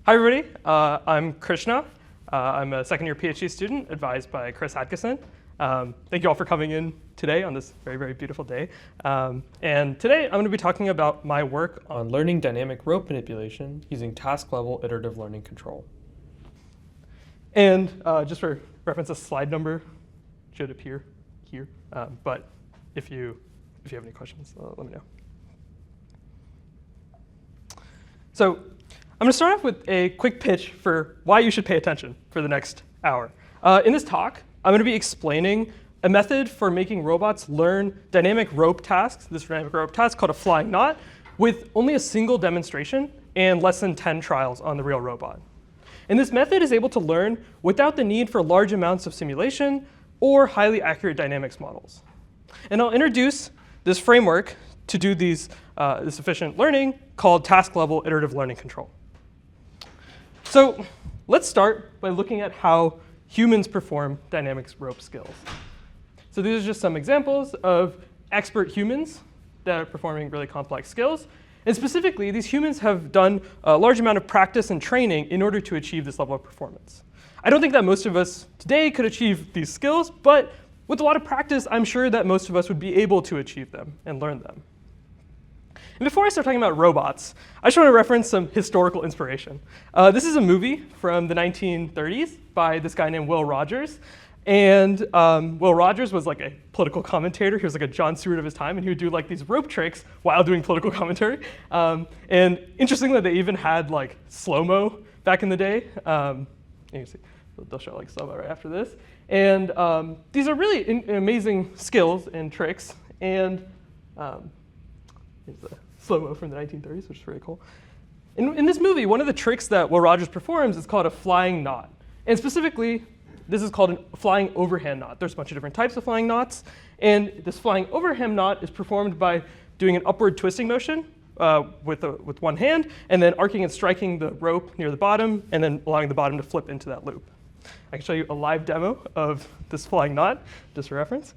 Hi, everybody. I'm Krishna. I'm a second-year PhD student advised by Chris Atkinson. Thank you all for coming in today on this very, very beautiful day. And today I'm going to be talking about my work on learning dynamic rope manipulation using task-level iterative learning control. And just for reference, a slide number should appear here. But if you have any questions, let me know. So I'm going to start off with a quick pitch for why you should pay attention for the next hour. In this talk, I'm going to be explaining a method for making robots learn dynamic rope tasks, this dynamic rope task called a flying knot, with only a single demonstration and less than 10 trials on the real robot. And this method is able to learn without the need for large amounts of simulation or highly accurate dynamics models. And I'll introduce this framework to do this efficient learning called task-level iterative learning control. So let's start by looking at how humans perform dynamics rope skills. So these are just some examples of expert humans that are performing really complex skills. And specifically, these humans have done a large amount of practice and training in order to achieve this level of performance. I don't think that most of us today could achieve these skills, but with a lot of practice, I'm sure that most of us would be able to achieve them and learn them. And before I start talking about robots, I just want to reference some historical inspiration. This is a movie from the 1930s by this guy named Will Rogers. And Will Rogers was like a political commentator. He was like a Jon Stewart of his time, and he would do like these rope tricks while doing political commentary. And interestingly, they even had like slow-mo back in the day. You can see they'll show like slow-mo right after this. And these are really amazing skills and tricks. And here's the slow-mo from the 1930s, which is really cool. In this movie, one of the tricks that Will Rogers performs is called a flying knot. And specifically, this is called a flying overhand knot. There's a bunch of different types of flying knots. And this flying overhand knot is performed by doing an upward twisting motion with one hand, and then arcing and striking the rope near the bottom, and then allowing the bottom to flip into that loop. I can show you a live demo of this flying knot, just for reference.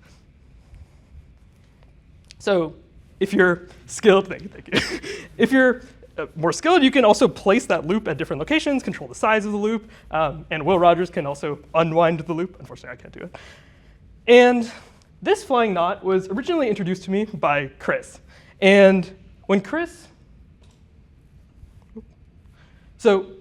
So if you're skilled, thank you. If you're more skilled, you can also place that loop at different locations, control the size of the loop, and Will Rogers can also unwind the loop. Unfortunately, I can't do it. And this flying knot was originally introduced to me by Chris. And when Chris showed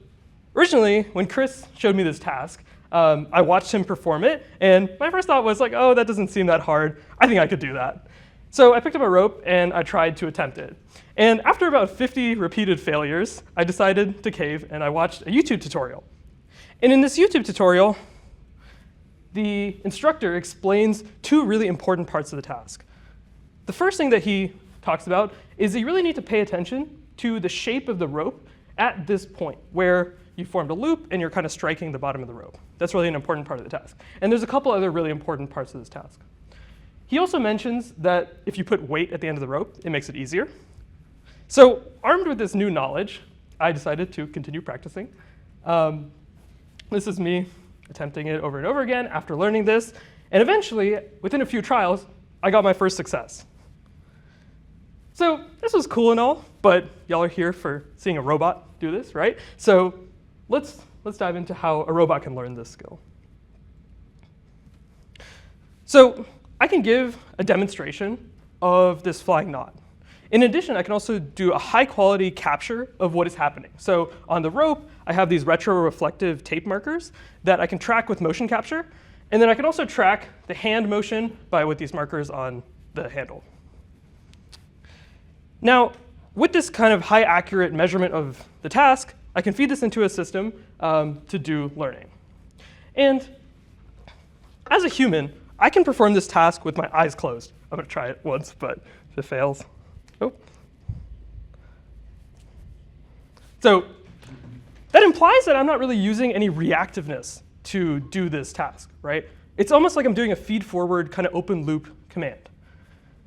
me this task, I watched him perform it, and my first thought was like, oh, that doesn't seem that hard. I think I could do that. So I picked up a rope and I tried to attempt it. And after about 50 repeated failures, I decided to cave and I watched a YouTube tutorial. And in this YouTube tutorial, the instructor explains two really important parts of the task. The first thing that he talks about is that you really need to pay attention to the shape of the rope at this point where you formed a loop and you're kind of striking the bottom of the rope. That's really an important part of the task. And there's a couple other really important parts of this task. He also mentions that if you put weight at the end of the rope, it makes it easier. So armed with this new knowledge, I decided to continue practicing. This is me attempting it over and over again after learning this. And eventually, within a few trials, I got my first success. So this was cool and all, but y'all are here for seeing a robot do this, right? So let's dive into how a robot can learn this skill. So I can give a demonstration of this flying knot. In addition, I can also do a high-quality capture of what is happening. So on the rope, I have these retroreflective tape markers that I can track with motion capture. And then I can also track the hand motion with these markers on the handle. Now, with this kind of high accurate measurement of the task, I can feed this into a system to do learning. And as a human, I can perform this task with my eyes closed. I'm going to try it once, but if it fails. Oh. So that implies that I'm not really using any reactiveness to do this task, right? It's almost like I'm doing a feed-forward kind of open loop command.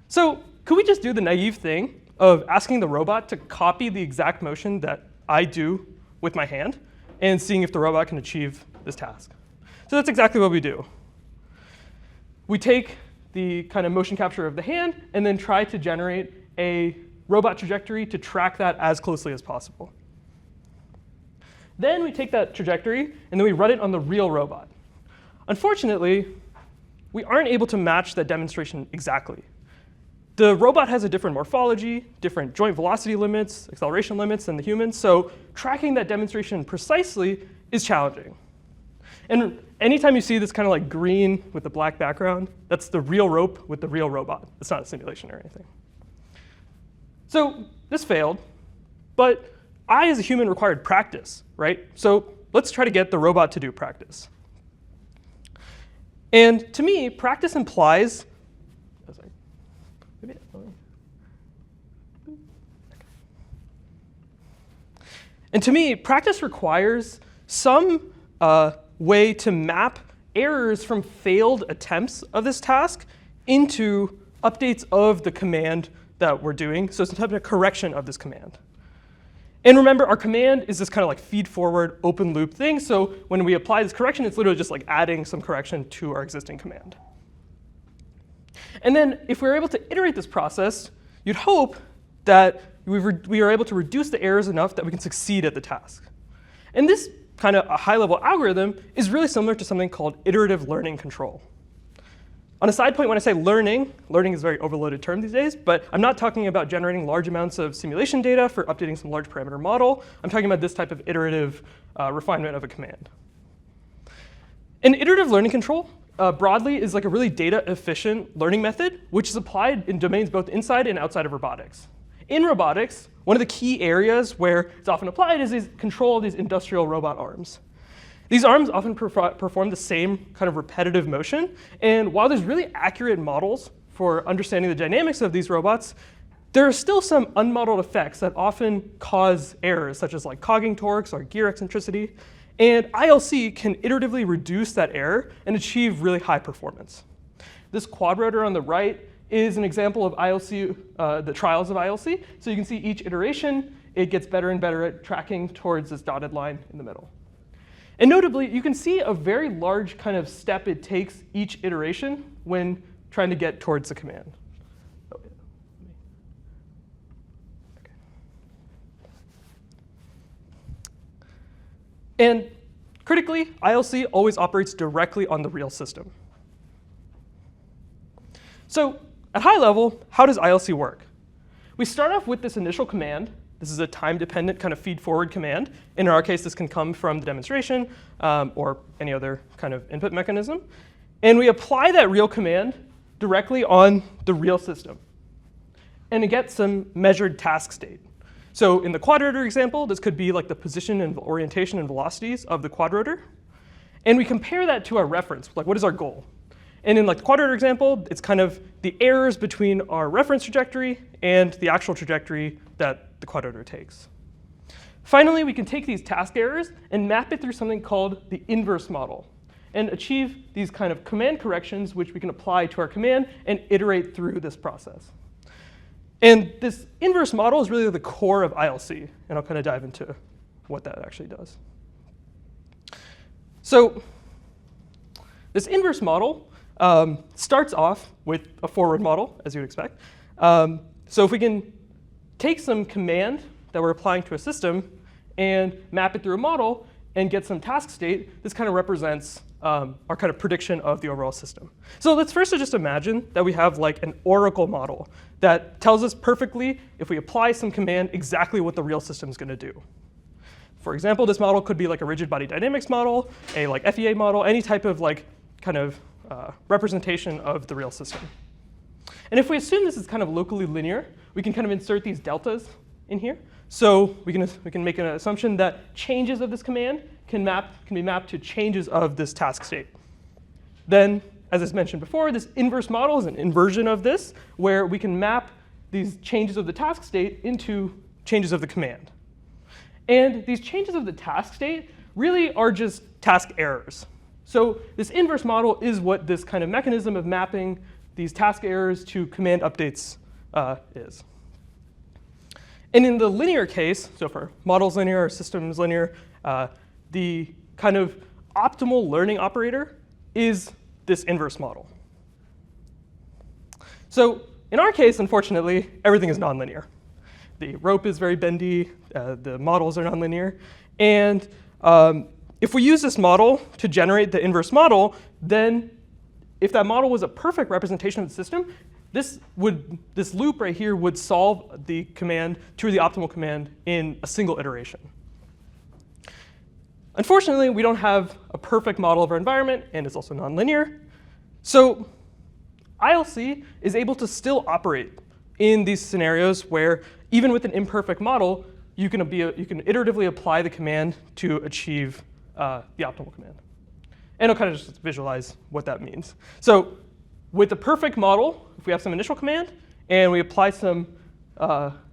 So could we just do the naive thing of asking the robot to copy the exact motion that I do with my hand and seeing if the robot can achieve this task? So that's exactly what we do. We take the kind of motion capture of the hand and then try to generate a robot trajectory to track that as closely as possible. Then we take that trajectory, and then we run it on the real robot. Unfortunately, we aren't able to match that demonstration exactly. The robot has a different morphology, different joint velocity limits, acceleration limits than the human, so tracking that demonstration precisely is challenging. And anytime you see this kind of like green with the black background, that's the real rope with the real robot. It's not a simulation or anything. So this failed, but I, as a human, required practice, right? So let's try to get the robot to do practice. And to me, practice implies, practice requires some way to map errors from failed attempts of this task into updates of the command that we're doing. So it's some type of correction of this command. And remember, our command is this kind of like feed-forward, open-loop thing. So when we apply this correction, it's literally just like adding some correction to our existing command. And then if we were able to iterate this process, you'd hope that we are able to reduce the errors enough that we can succeed at the task. And this kind of a high-level algorithm is really similar to something called iterative learning control. On a side point, when I say learning is a very overloaded term these days, but I'm not talking about generating large amounts of simulation data for updating some large parameter model. I'm talking about this type of iterative refinement of a command. And iterative learning control, broadly, is like a really data-efficient learning method, which is applied in domains both inside and outside of robotics. In robotics, one of the key areas where it's often applied is control of these industrial robot arms. These arms often perform the same kind of repetitive motion. And while there's really accurate models for understanding the dynamics of these robots, there are still some unmodeled effects that often cause errors, such as like cogging torques or gear eccentricity. And ILC can iteratively reduce that error and achieve really high performance. This quadrotor on the right is an example of ILC, the trials of ILC. So you can see each iteration, it gets better and better at tracking towards this dotted line in the middle. And notably, you can see a very large kind of step it takes each iteration when trying to get towards the command. Okay. And critically, ILC always operates directly on the real system. So at high level, how does ILC work? We start off with this initial command. This is a time-dependent kind of feed-forward command. In our case, this can come from the demonstration or any other kind of input mechanism. And we apply that real command directly on the real system. And it gets some measured task state. So in the quadrotor example, this could be like the position and orientation and velocities of the quadrotor. And we compare that to our reference, like what is our goal? And in like the quadrotor example, it's kind of the errors between our reference trajectory and the actual trajectory that the quadrotor takes. Finally, we can take these task errors and map it through something called the inverse model and achieve these kind of command corrections, which we can apply to our command and iterate through this process. And this inverse model is really the core of ILC, and I'll kind of dive into what that actually does. So this inverse model starts off with a forward model, as you would expect. So if we can take some command that we're applying to a system and map it through a model and get some task state, this kind of represents our kind of prediction of the overall system. So let's first just imagine that we have like an oracle model that tells us perfectly, if we apply some command, exactly what the real system is going to do. For example, this model could be like a rigid body dynamics model, a like FEA model, any type of like kind of representation of the real system. And if we assume this is kind of locally linear, we can kind of insert these deltas in here. So we can make an assumption that changes of this command can be mapped to changes of this task state. Then, as I mentioned before, this inverse model is an inversion of this, where we can map these changes of the task state into changes of the command. And these changes of the task state really are just task errors. So this inverse model is what this kind of mechanism of mapping these task errors to command updates is. And in the linear case, so for models linear or systems linear, the kind of optimal learning operator is this inverse model. So in our case, unfortunately, everything is nonlinear. The rope is very bendy. The models are nonlinear. And If we use this model to generate the inverse model, then if that model was a perfect representation of the system, this loop right here would solve the command to the optimal command in a single iteration. Unfortunately, we don't have a perfect model of our environment, and it's also nonlinear. So ILC is able to still operate in these scenarios where, even with an imperfect model, you can iteratively apply the command to achieve the optimal command. And I'll kind of just visualize what that means. So with a perfect model, if we have some initial command, and we apply some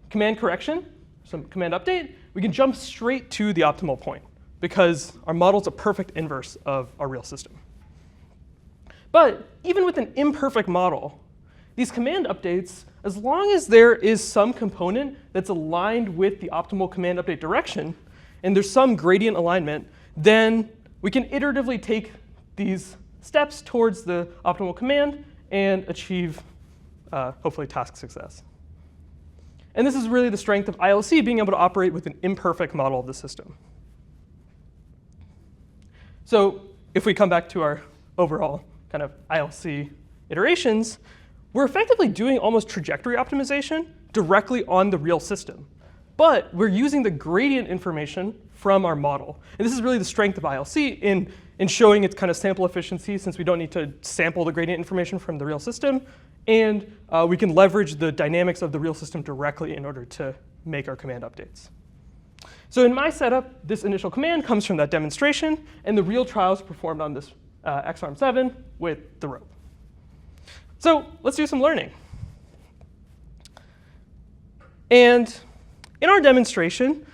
command correction, some command update, we can jump straight to the optimal point, because our model is a perfect inverse of our real system. But even with an imperfect model, these command updates, as long as there is some component that's aligned with the optimal command update direction, and there's some gradient alignment, then we can iteratively take these steps towards the optimal command and achieve, hopefully, task success. And this is really the strength of ILC, being able to operate with an imperfect model of the system. So if we come back to our overall kind of ILC iterations, we're effectively doing almost trajectory optimization directly on the real system. But we're using the gradient information from our model. And this is really the strength of ILC in showing its kind of sample efficiency, since we don't need to sample the gradient information from the real system. And we can leverage the dynamics of the real system directly in order to make our command updates. So in my setup, this initial command comes from that demonstration, and the real trials performed on this XARM7 with the rope. So let's do some learning. And in our demonstration,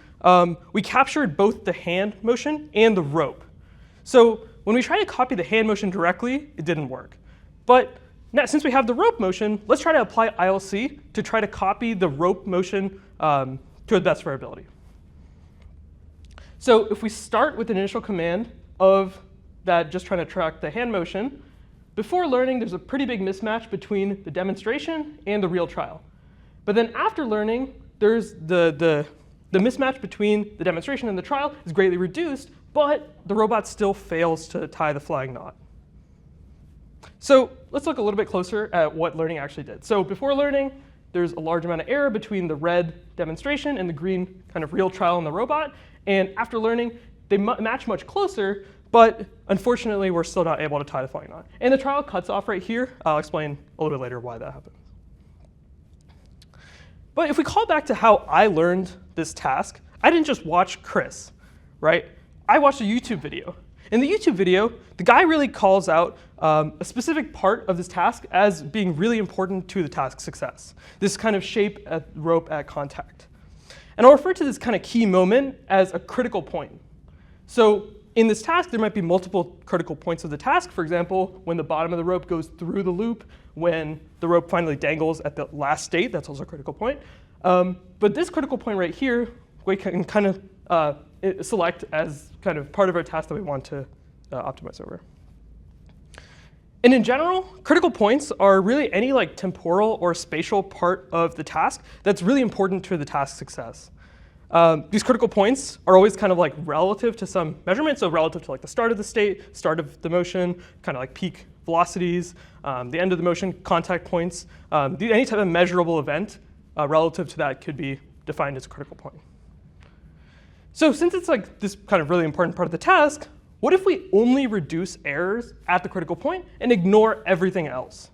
we captured both the hand motion and the rope. So when we tried to copy the hand motion directly, it didn't work. But now, since we have the rope motion, let's try to apply ILC to try to copy the rope motion to the best of our ability. So if we start with an initial command of that just trying to track the hand motion, before learning, there's a pretty big mismatch between the demonstration and the real trial. But then after learning, there's the mismatch between the demonstration and the trial is greatly reduced, but the robot still fails to tie the flying knot. So let's look a little bit closer at what learning actually did. So before learning, there's a large amount of error between the red demonstration and the green kind of real trial in the robot. And after learning, they match much closer, but unfortunately, we're still not able to tie the flying knot. And the trial cuts off right here. I'll explain a little bit later why that happens. But if we call back to how I learned this task, I didn't just watch Chris, right? I watched a YouTube video. In the YouTube video, the guy really calls out a specific part of this task as being really important to the task success. This kind of shape at rope at contact. And I'll refer to this kind of key moment as a critical point. So in this task, there might be multiple critical points of the task. For example, when the bottom of the rope goes through the loop, when the rope finally dangles at the last state, that's also a critical point. But this critical point right here, we can kind of select as kind of part of our task that we want to optimize over. And in general, critical points are really any like temporal or spatial part of the task that's really important to the task success. These critical points are always kind of like relative to some measurement, so relative to like the start of the state, start of the motion, kind of like peak velocities, the end of the motion, contact points. Any type of measurable event relative to that could be defined as a critical point. So since it's like this kind of really important part of the task, what if we only reduce errors at the critical point and ignore everything else?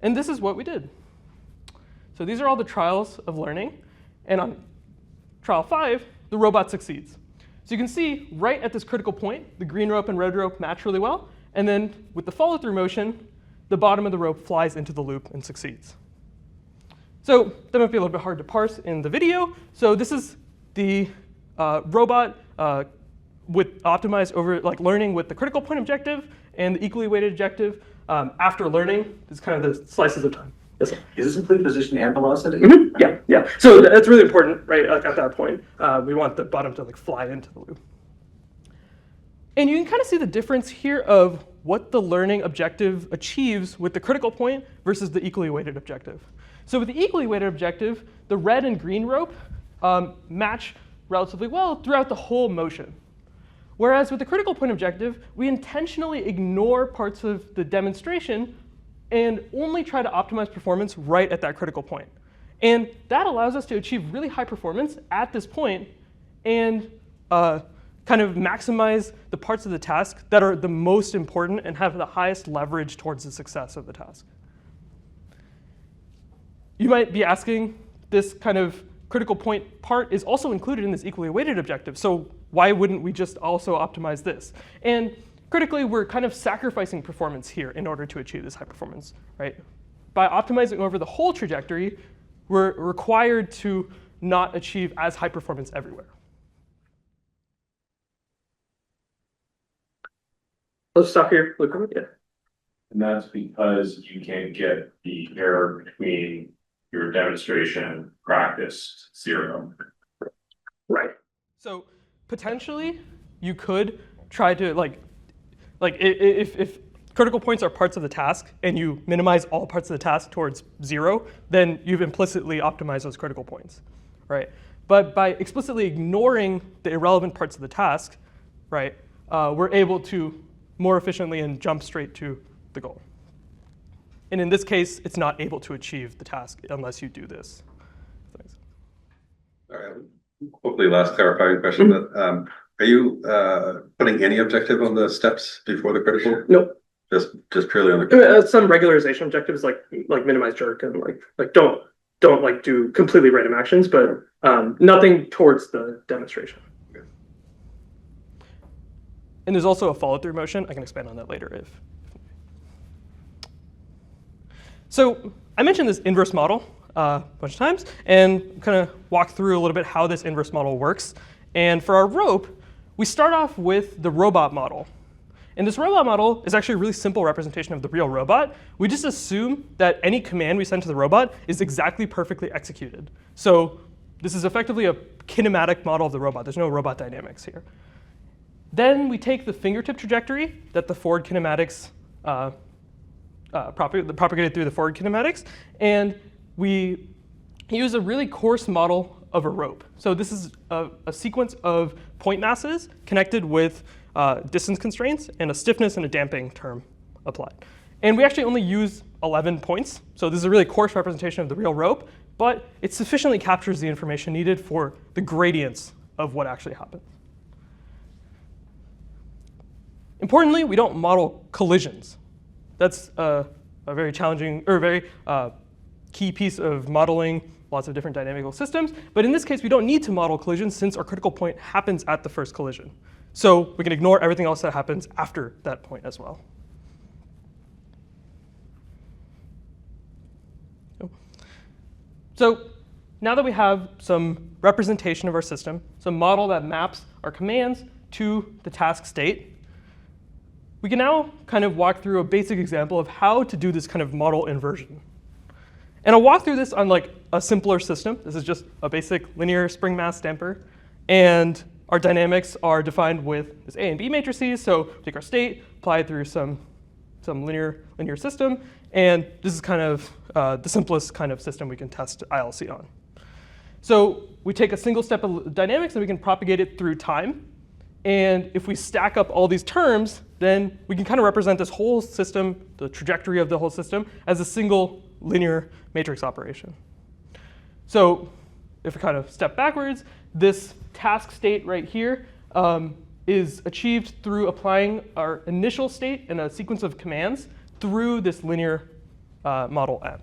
And this is what we did. So these are all the trials of learning. And on trial 5, the robot succeeds. So you can see right at this critical point, the green rope and red rope match really well. And then with the follow-through motion, the bottom of the rope flies into the loop and succeeds. So that might be a little bit hard to parse in the video. So this is the robot with optimized over like learning with the critical point objective and the equally weighted objective after learning. This is kind of the slices of time. Yes, sir. Does this include position and velocity? Mm-hmm. Yeah. So that's really important, right? Like at that point, we want the bottom to like fly into the loop. And you can kind of see the difference here of what the learning objective achieves with the critical point versus the equally weighted objective. So with the equally weighted objective, the red and green rope match relatively well throughout the whole motion. Whereas with the critical point objective, we intentionally ignore parts of the demonstration and only try to optimize performance right at that critical point. And that allows us to achieve really high performance at this point and kind of maximize the parts of the task that are the most important and have the highest leverage towards the success of the task. You might be asking, this kind of critical point part is also included in this equally weighted objective, so why wouldn't we just also optimize this? And critically, we're kind of sacrificing performance here in order to achieve this high performance, right? By optimizing over the whole trajectory, we're required to not achieve as high performance everywhere. Let's stop here. Look, yeah. And that's because you can't get the error between your demonstration practice 0. Right. So potentially, you could try to if critical points are parts of the task and you minimize all parts of the task towards 0, then you've implicitly optimized those critical points, right? But by explicitly ignoring the irrelevant parts of the task, right, we're able to more efficiently and jump straight to the goal. And in this case, it's not able to achieve the task unless you do this. Thanks. All right. Hopefully, last clarifying question. Are you putting any objective on the steps before the critical? Nope. Just purely on the critical? Some regularization objectives like minimize jerk and like don't like do completely random actions, but nothing towards the demonstration. And there's also a follow-through motion. I can expand on that later if. So I mentioned this inverse model a bunch of times and kind of walk through a little bit how this inverse model works. And for our rope, we start off with the robot model. And this robot model is actually a really simple representation of the real robot. We just assume that any command we send to the robot is exactly perfectly executed. So this is effectively a kinematic model of the robot. There's no robot dynamics here. Then we take the fingertip trajectory that the forward kinematics propagated through the forward kinematics, and we use a really coarse model of a rope. So this is a sequence of point masses connected with distance constraints and a stiffness and a damping term applied. And we actually only use 11 points. So this is a really coarse representation of the real rope, but it sufficiently captures the information needed for the gradients of what actually happens. Importantly, we don't model collisions. That's a very challenging or very key piece of modeling lots of different dynamical systems. But in this case, we don't need to model collisions since our critical point happens at the first collision. So we can ignore everything else that happens after that point as well. So now that we have some representation of our system, some model that maps our commands to the task state, we can now kind of walk through a basic example of how to do this kind of model inversion. And I'll walk through this on like a simpler system. This is just a basic linear spring mass damper. And our dynamics are defined with this A and B matrices. So take our state, apply it through some linear system. And this is kind of the simplest kind of system we can test ILC on. So we take a single step of dynamics and we can propagate it through time. And if we stack up all these terms, then we can kind of represent this whole system, the trajectory of the whole system, as a single linear matrix operation. So if we kind of step backwards, this task state right here is achieved through applying our initial state in a sequence of commands through this linear model M.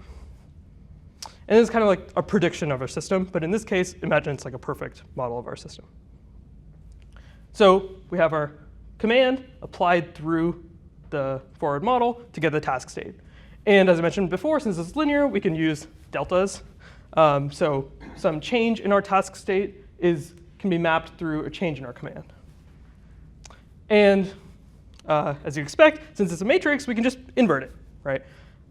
And this is kind of like a prediction of our system. But in this case, imagine it's like a perfect model of our system. So we have our command applied through the forward model to get the task state. And as I mentioned before, since it's linear, we can use deltas. So some change in our task state can be mapped through a change in our command. And as you expect, since it's a matrix, we can just invert it, right?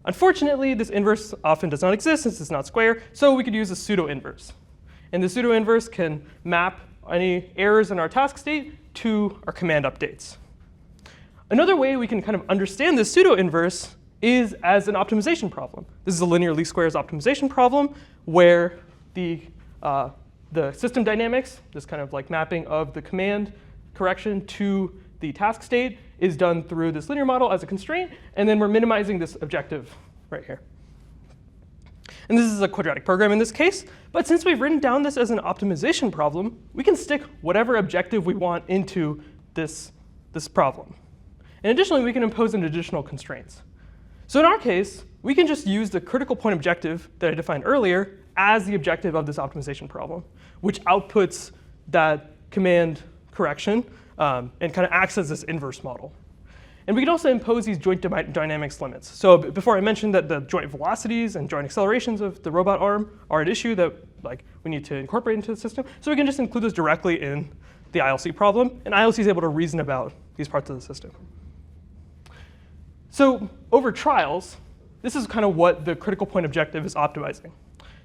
Unfortunately, this inverse often does not exist since it's not square, so we could use a pseudo-inverse. And the pseudo-inverse can map any errors in our task state to our command updates. Another way we can kind of understand this pseudo-inverse is as an optimization problem. This is a linear least squares optimization problem where the the system dynamics, this kind of like mapping of the command correction to the task state, is done through this linear model as a constraint, and then we're minimizing this objective right here. And this is a quadratic program in this case, but since we've written down this as an optimization problem, we can stick whatever objective we want into this problem. And additionally, we can impose an additional constraints. So in our case, we can just use the critical point objective that I defined earlier as the objective of this optimization problem, which outputs that command correction and kind of acts as this inverse model. And we can also impose these joint dynamics limits. So before I mentioned that the joint velocities and joint accelerations of the robot arm are an issue that we need to incorporate into the system. So we can just include those directly in the ILC problem, and ILC is able to reason about these parts of the system. So over trials, this is kind of what the critical point objective is optimizing.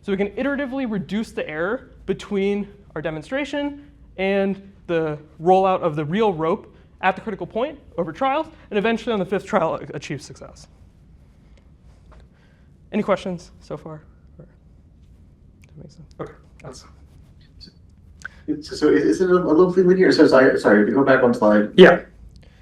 So we can iteratively reduce the error between our demonstration and the rollout of the real rope at the critical point over trials, and eventually on the 5th trial achieve success. Any questions so far? Does that make sense? Okay. So is it a little bit linear? So sorry, to go back one slide. Yeah.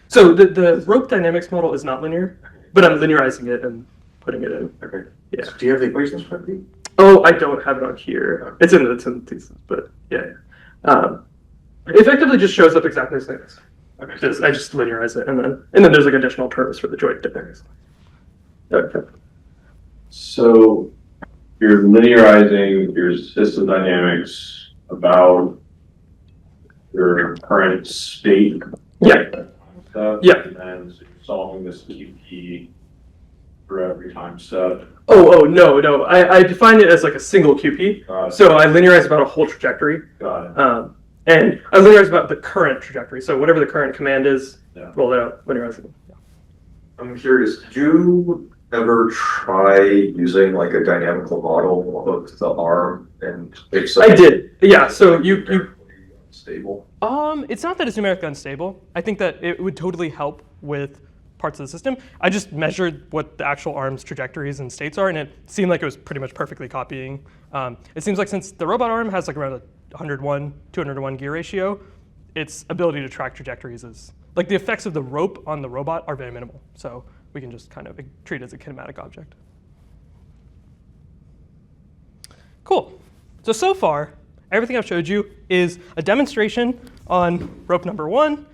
So the rope dynamics model is not linear, but I'm linearizing it and putting it in. Okay. Yeah. So do you have the equations for me? Oh, I don't have it on here. It's in the thesis, but yeah. It effectively just shows up exactly the same. Okay. I just linearize it, and then there's like additional terms for the joint dynamics. Okay. So you're linearizing your system dynamics about your current state. Yeah. Stuff, Yeah. And then so you're solving this QP for every time step. Oh, no. I define it as like a single QP. Got it. So I linearize about a whole trajectory. Got it. And I linearize about the current trajectory. So whatever the current command is, Yeah. roll it out, linearize it. I'm curious, did you ever try using like a dynamical model of the arm and if so? I did. Yeah. So you. Stable. It's not that it's numerically unstable. I think that it would totally help with parts of the system. I just measured what the actual arm's trajectories and states are, and it seemed like it was pretty much perfectly copying. It seems like since the robot arm has like around a 200-to-1 gear ratio, its ability to track trajectories is, like the effects of the rope on the robot are very minimal. So we can just kind of treat it as a kinematic object. Cool. So far, everything I've showed you is a demonstration on rope number 1,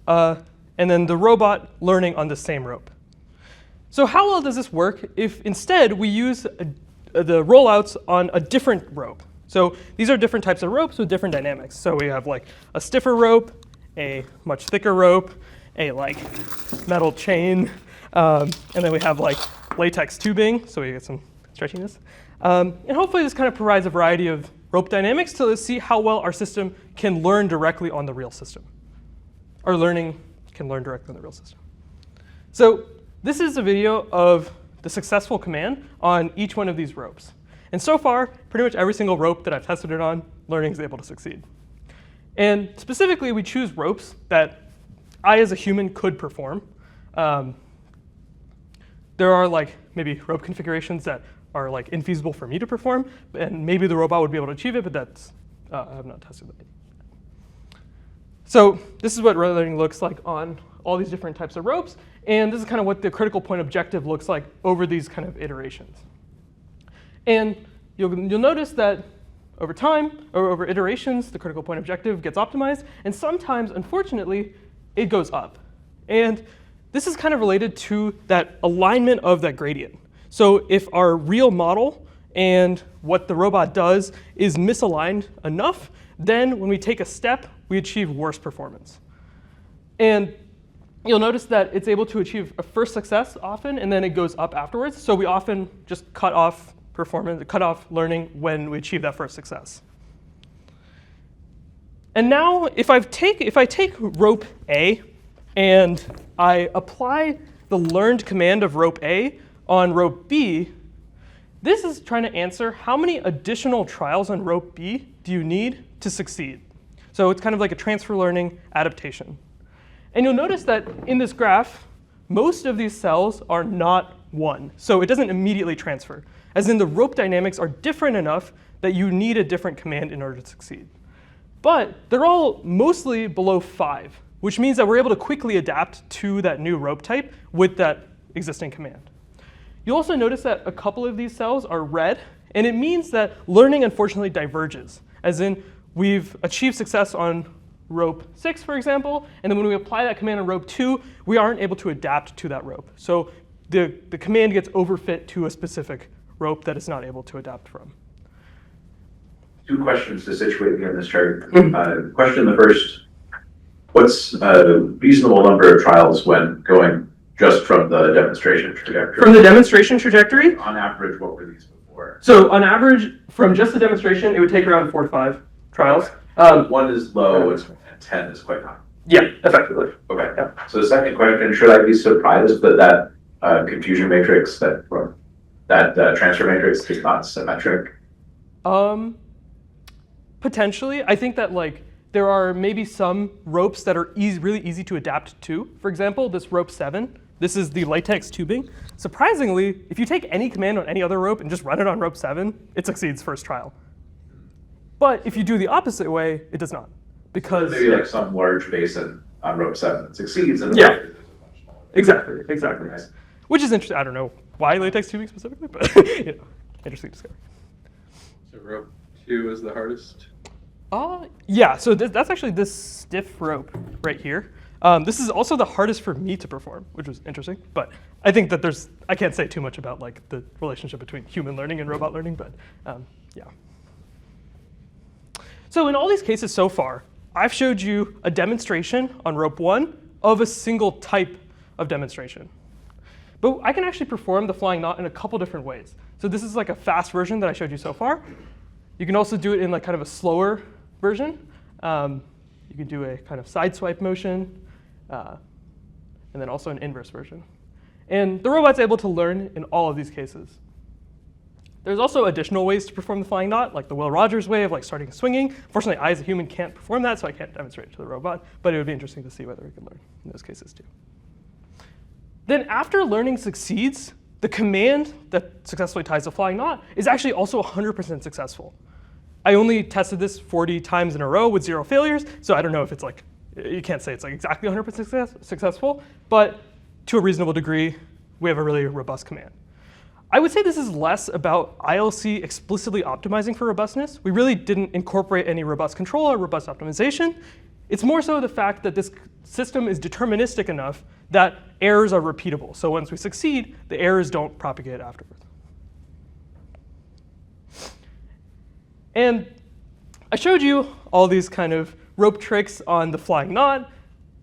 and then the robot learning on the same rope. So how well does this work if instead we use the rollouts on a different rope? So these are different types of ropes with different dynamics. So we have like a stiffer rope, a much thicker rope, a like metal chain, and then we have like latex tubing, so we get some stretchiness. And hopefully this kind of provides a variety of rope dynamics to see how well our system can learn directly on the real system. Our learning can learn directly on the real system. So this is a video of the successful command on each one of these ropes. And so far, pretty much every single rope that I've tested it on, learning is able to succeed. And specifically, we choose ropes that I, as a human, could perform. There are like maybe rope configurations that are like infeasible for me to perform, and maybe the robot would be able to achieve it, but that's I have not tested that. So this is what learning looks like on all these different types of ropes, and this is kind of what the critical point objective looks like over these kind of iterations. And you'll notice that over time, or over iterations, the critical point objective gets optimized, and sometimes, unfortunately, it goes up. And this is kind of related to that alignment of that gradient. So if our real model and what the robot does is misaligned enough, then when we take a step, we achieve worse performance. And you'll notice that it's able to achieve a first success often, and then it goes up afterwards. So we often just cut off performance, cut off learning when we achieve that first success. And now, if I take rope A and I apply the learned command of rope A on rope B, this is trying to answer how many additional trials on rope B do you need to succeed. So it's kind of like a transfer learning adaptation. And you'll notice that in this graph, most of these cells are not 1. So it doesn't immediately transfer. As in, the rope dynamics are different enough that you need a different command in order to succeed. But they're all mostly below 5, which means that we're able to quickly adapt to that new rope type with that existing command. You'll also notice that a couple of these cells are red, and it means that learning unfortunately diverges, as in we've achieved success on rope 6, for example, and then when we apply that command on rope 2, we aren't able to adapt to that rope. So the command gets overfit to a specific rope that it's not able to adapt from. Two questions to situate here in this chart. Question the first, what's a reasonable number of trials when going just from the demonstration trajectory? From the demonstration trajectory? On average, what were these before? So on average, from just the demonstration, it would take around 4 to 5 trials. 1 is low and 10 is quite high. Yeah, effectively. Okay. Yeah. So the second question, should I be surprised that confusion matrix, that transfer matrix is not symmetric? Potentially. I think that there are maybe some ropes that are really easy to adapt to. For example, this rope 7, this is the latex tubing. Surprisingly, if you take any command on any other rope and just run it on rope 7, it succeeds first trial. But if you do the opposite way, it does not. Because maybe like some large basin on rope 7 succeeds. And yeah, exactly. Right. Which is interesting. I don't know why latex tubing specifically, but interesting discovery. So rope 2 is the hardest? Yeah, so that's actually this stiff rope right here. This is also the hardest for me to perform, which was interesting. But I think that I can't say too much about the relationship between human learning and robot learning, but yeah. So in all these cases so far, I've showed you a demonstration on rope 1 of a single type of demonstration. But I can actually perform the flying knot in a couple different ways. So this is like a fast version that I showed you so far. You can also do it in kind of a slower version. You can do a kind of side swipe motion, and then also an inverse version. And the robot's able to learn in all of these cases. There's also additional ways to perform the flying knot, like the Will Rogers way of starting swinging. Fortunately, I as a human can't perform that, so I can't demonstrate it to the robot, but it would be interesting to see whether we can learn in those cases too. Then after learning succeeds, the command that successfully ties the flying knot is actually also 100% successful. I only tested this 40 times in a row with 0 failures, so I don't know if it's you can't say it's exactly 100% successful, but to a reasonable degree, we have a really robust command. I would say this is less about ILC explicitly optimizing for robustness. We really didn't incorporate any robust control or robust optimization. It's more so the fact that this system is deterministic enough that errors are repeatable. So once we succeed, the errors don't propagate afterwards. And I showed you all these kind of rope tricks on the flying knot,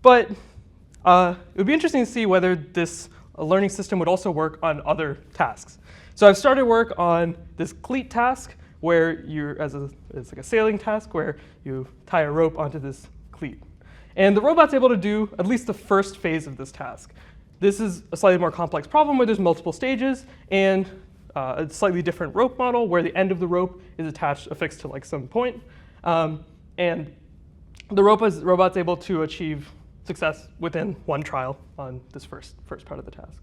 but it would be interesting to see whether this learning system would also work on other tasks. So I've started work on this cleat task, where it's like a sailing task where you tie a rope onto this cleat. And the robot's able to do at least the first phase of this task. This is a slightly more complex problem where there's multiple stages and a slightly different rope model where the end of the rope is affixed to some point. And the robot's able to achieve success within 1 trial on this first part of the task.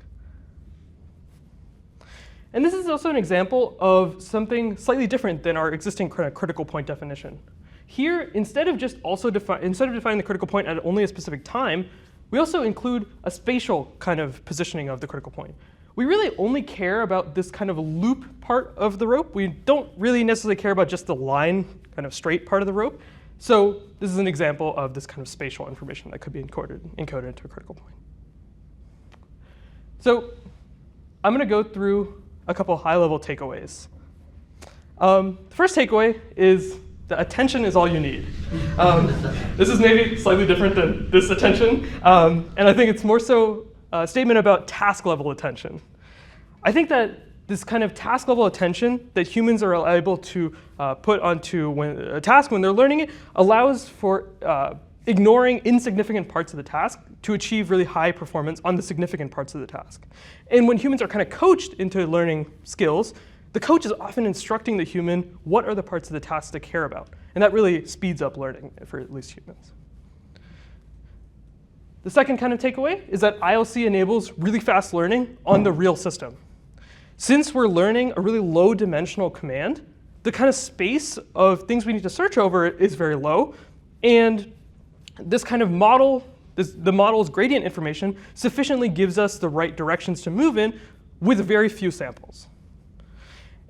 And this is also an example of something slightly different than our existing critical point definition. Here, instead of defining the critical point at only a specific time, we also include a spatial kind of positioning of the critical point. We really only care about this kind of loop part of the rope. We don't really necessarily care about just the line, kind of straight part of the rope. So this is an example of this kind of spatial information that could be encoded into a critical point. So I'm going to go through a couple high-level takeaways. The first takeaway is that attention is all you need. This is maybe slightly different than this attention, and I think it's more so a statement about task-level attention. I think that this kind of task-level attention that humans are able to put onto a task when they're learning it allows for ignoring insignificant parts of the task to achieve really high performance on the significant parts of the task. And when humans are kind of coached into learning skills, the coach is often instructing the human what are the parts of the task to care about. And that really speeds up learning for at least humans. The second kind of takeaway is that ILC enables really fast learning on the real system. Since we're learning a really low dimensional command, the kind of space of things we need to search over is very low. And this kind of model, the model's gradient information sufficiently gives us the right directions to move in with very few samples.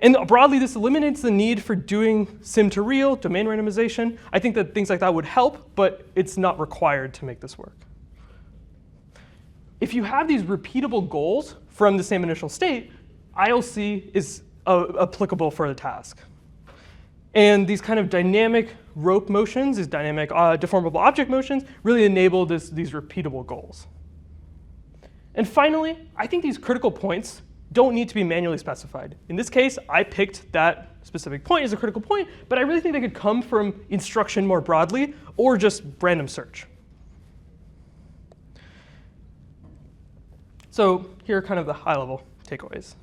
And broadly, this eliminates the need for doing sim to real, domain randomization. I think that things like that would help, but it's not required to make this work. If you have these repeatable goals from the same initial state, ILC is applicable for the task. And these kind of dynamic rope motions, these dynamic deformable object motions, really enable these repeatable goals. And finally, I think these critical points don't need to be manually specified. In this case, I picked that specific point as a critical point, but I really think they could come from instruction more broadly or just random search. So here are kind of the high-level takeaways.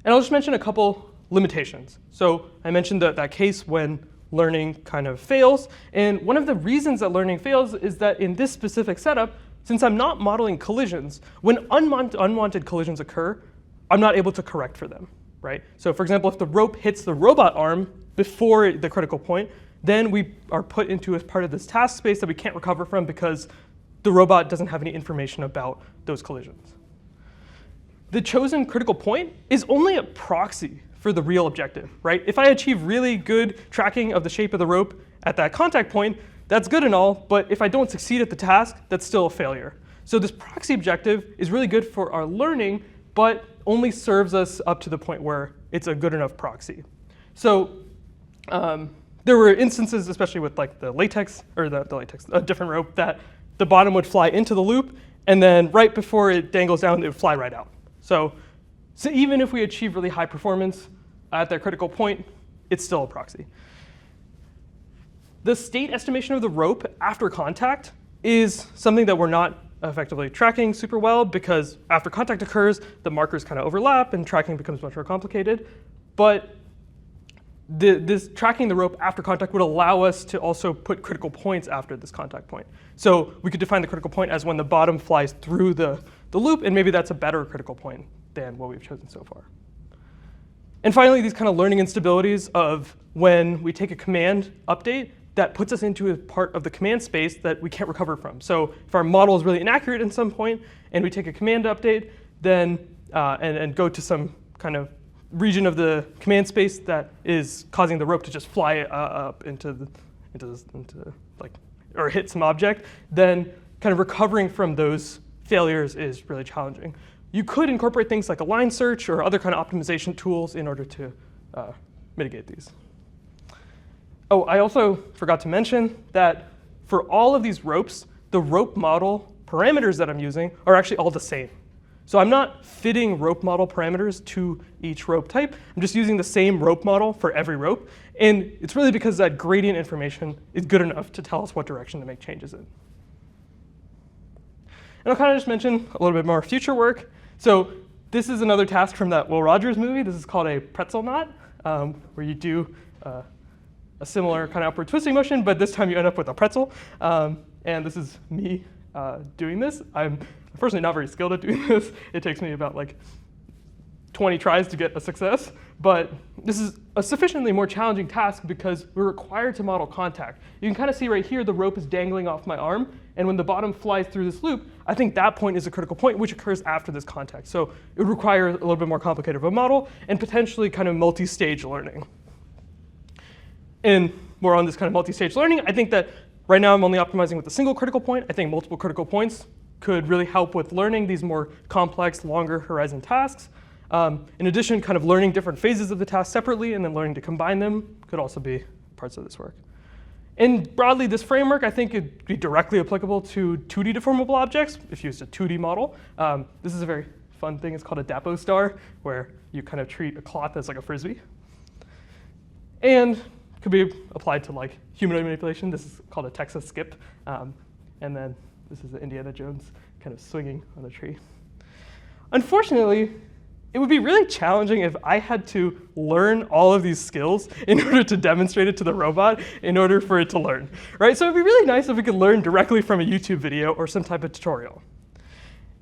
And I'll just mention a couple limitations. So I mentioned that case when learning kind of fails. And one of the reasons that learning fails is that in this specific setup, since I'm not modeling collisions, when unwanted collisions occur, I'm not able to correct for them, right? So for example, if the rope hits the robot arm before the critical point, then we are put into a part of this task space that we can't recover from because the robot doesn't have any information about those collisions. The chosen critical point is only a proxy for the real objective, right? If I achieve really good tracking of the shape of the rope at that contact point, that's good and all, but if I don't succeed at the task, that's still a failure. So this proxy objective is really good for our learning, but only serves us up to the point where it's a good enough proxy. So there were instances, especially with like the latex, or a different rope, that the bottom would fly into the loop, and then right before it dangles down, it would fly right out. So even if we achieve really high performance at that critical point, it's still a proxy. The state estimation of the rope after contact is something that we're not effectively tracking super well because after contact occurs, the markers kind of overlap and tracking becomes much more complicated. But this tracking the rope after contact would allow us to also put critical points after this contact point. So we could define the critical point as when the bottom flies through the loop, and maybe that's a better critical point than what we've chosen so far. And finally, these kind of learning instabilities of when we take a command update that puts us into a part of the command space that we can't recover from. So if our model is really inaccurate at some point and we take a command update, then and go to some kind of region of the command space that is causing the rope to just fly up into like, or hit some object, then kind of recovering from those failures is really challenging. You could incorporate things like a line search or other kind of optimization tools in order to mitigate these. Oh, I also forgot to mention that for all of these ropes, the rope model parameters that I'm using are actually all the same. So I'm not fitting rope model parameters to each rope type. I'm just using the same rope model for every rope. And it's really because that gradient information is good enough to tell us what direction to make changes in. And I'll kind of just mention a little bit more future work. So this is another task from that Will Rogers movie. This is called a pretzel knot, where you do a similar kind of upward twisting motion, but this time you end up with a pretzel. And this is me doing this. I'm personally not very skilled at doing this. It takes me about like 20 tries to get a success. But this is a sufficiently more challenging task because we're required to model contact. You can kind of see right here the rope is dangling off my arm. And when the bottom flies through this loop, I think that point is a critical point, which occurs after this contact. So it would require a little bit more complicated of a model and potentially kind of multi-stage learning. And more on this kind of multi-stage learning, I think that right now I'm only optimizing with a single critical point. I think multiple critical points could really help with learning these more complex, longer horizon tasks. In addition, kind of learning different phases of the task separately and then learning to combine them could also be parts of this work. And broadly, this framework, I think, could be directly applicable to 2D deformable objects if you used a 2D model. This is a very fun thing. It's called a Dapo star, where you kind of treat a cloth as like a frisbee. And could be applied to like humanoid manipulation. This is called a Texas skip. And then this is the Indiana Jones kind of swinging on a tree. Unfortunately, it would be really challenging if I had to learn all of these skills in order to demonstrate it to the robot in order for it to learn, right? So it'd be really nice if we could learn directly from a YouTube video or some type of tutorial.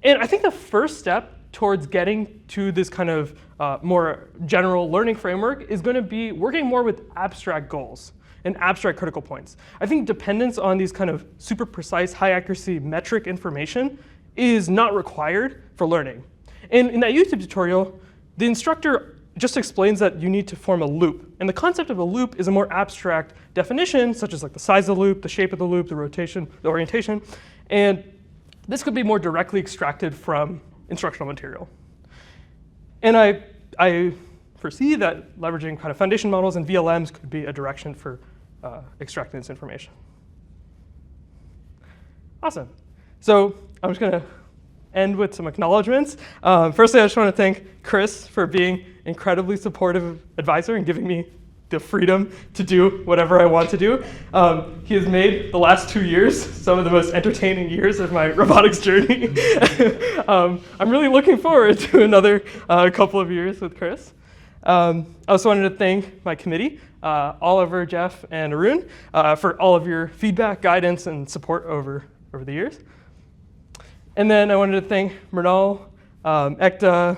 And I think the first step towards getting to this kind of more general learning framework is going to be working more with abstract goals and abstract critical points. I think dependence on these kind of super precise, high accuracy metric information is not required for learning. And in that YouTube tutorial, the instructor just explains that you need to form a loop. And the concept of a loop is a more abstract definition, such as like the size of the loop, the shape of the loop, the rotation, the orientation. And this could be more directly extracted from instructional material. And I foresee that leveraging kind of foundation models and VLMs could be a direction for extracting this information. Awesome. So I'm just going to end with some acknowledgements. Firstly, I just want to thank Chris for being incredibly supportive advisor and giving me the freedom to do whatever I want to do. He has made the last 2 years some of the most entertaining years of my robotics journey. I'm really looking forward to another couple of years with Chris. I also wanted to thank my committee, Oliver, Jeff, and Arun, for all of your feedback, guidance, and support over the years. And then I wanted to thank Mernal, Ekta,